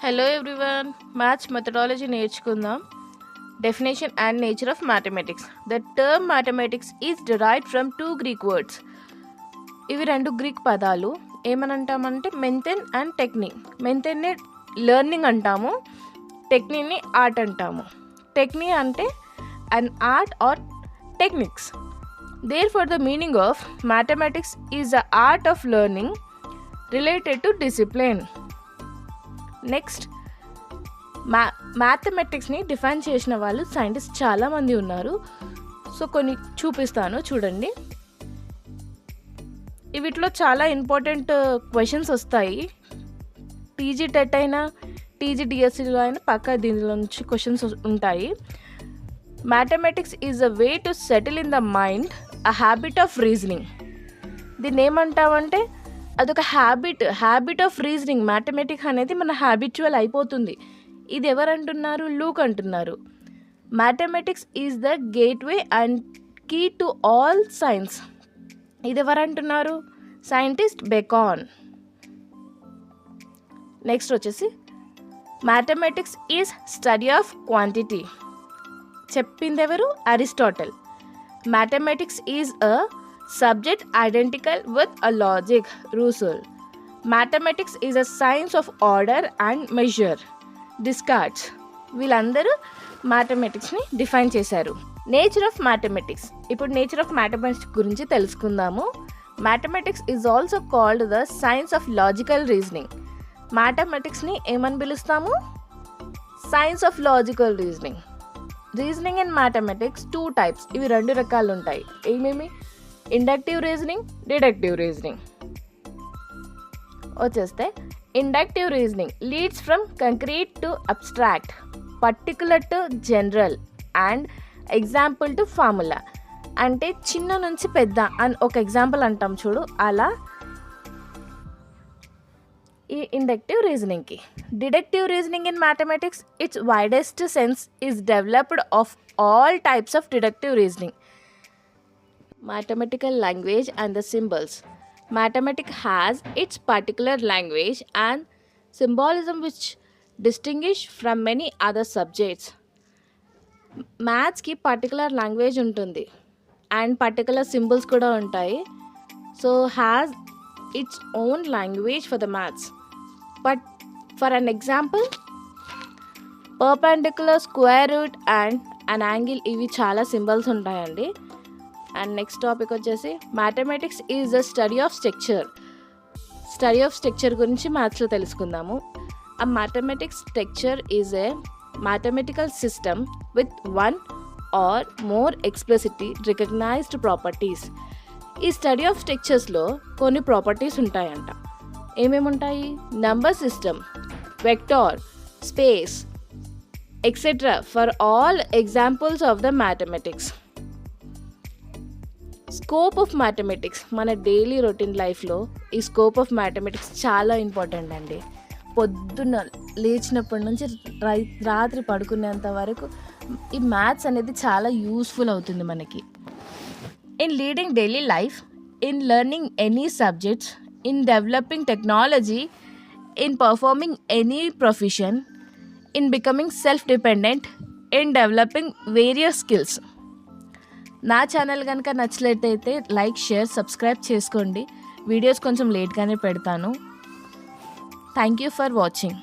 Hello everyone, Maths methodology నేర్చుకుందాం. Definition and nature of mathematics. The term mathematics is derived from two Greek words. ఇవి రెండు Greek పదాలు. ఏమనంటామంటే మెంథెన్ and technique. మెంథెన్ని learning అంటాము, టెక్నిక్ని art అంటాము. Technique అంటే an art or techniques. Therefore, the meaning of mathematics is the art of learning related to discipline. Next మ్యాథమెటిక్స్ని define చేసిన వాళ్ళు scientist చాలామంది ఉన్నారు. సో కొన్ని చూపిస్తాను చూడండి. వీటిలో చాలా ఇంపార్టెంట్ క్వశ్చన్స్ వస్తాయి. టీజీ టెట్ అయినా టీజీడిఎస్సిలో అయినా పక్క దీనిలో నుంచి క్వశ్చన్స్ ఉంటాయి. Mathematics is a way to settle in the mind a habit of reasoning. దీన్ని ఏమంటామంటే అదొక హ్యాబిట్ ఆఫ్ రీజనింగ్. మ్యాథమెటిక్స్ అనేది మన హ్యాబిచువల్ అయిపోతుంది. ఇది ఎవరు అంటున్నారు? లూక్ అంటున్నారు. Mathematics is the gateway and key to all science. ఇది ఎవరు అంటున్నారు? Scientist Bacon. నెక్స్ట్ వచ్చేసి mathematics is study of quantity. చెప్పింది ఎవరు? Aristotle. Mathematics is a subject identical with a logic, Russell. Mathematics is a science of order and measure, Descartes. వీళ్ళందరూ మ్యాథమెటిక్స్ని define చేశారు. Nature of mathematics. ఇప్పుడు nature of mathematics గురించి తెలుసుకుందాము. Mathematics is also called the science of logical reasoning. మ్యాథమెటిక్స్ని ఏమని పిలుస్తాము? Science of logical reasoning. Reasoning and mathematics two types. ఇవి రెండు రకాలు ఉంటాయి. ఏమేమి? Inductive reasoning, deductive reasoning. వచ్చేస్తే inductive reasoning leads from concrete to abstract, particular to general and example to formula. అంటే చిన్న నుంచి పెద్ద అని ఒక ఎగ్జాంపుల్ అంటాం చూడు, అలా ఈ ఇండక్టివ్ రీజనింగ్కి. Deductive reasoning in mathematics its widest sense is developed of all types of deductive reasoning. Mathematical language and the symbols. Mathematics has its particular language and symbolism which distinguish from many other subjects. మ్యాథ్స్కి particular language ఉంటుంది and particular symbols కూడా ఉంటాయి. So has its own language for the maths. But for an example perpendicular, square root and an angle, ఇవి చాలా symbols ఉంటాయండి. And next topic వచ్చేసి mathematics is the study of structure. Study of structure గురించి మ్యాథ్స్లో తెలుసుకుందాము. A mathematics structure is a mathematical system with one or more explicitly recognized properties. ఈ study of స్ట్రక్చర్స్లో కొన్ని properties ఉంటాయంట. ఏమేమి ఉంటాయి? Number system, vector, space etcetera for all examples of the mathematics. Scope of mathematics. మన daily routine లైఫ్లో ఈ scope of mathematics చాలా important అండి. పొద్దున్న లేచినప్పటి నుంచి రాత్రి పడుకునేంత వరకు ఈ మ్యాథ్స్ అనేది చాలా యూస్ఫుల్ అవుతుంది మనకి. In leading daily life, in learning any subjects, in developing technology, in performing any profession, in becoming self dependent, in developing various skills. నా ఛానల్ కనుక నచ్చినట్లయితే లైక్, షేర్, సబ్స్క్రైబ్ చేసుకోండి. వీడియోస్ కొంచెం లేట్గానే పెడతాను. Thank you for watching.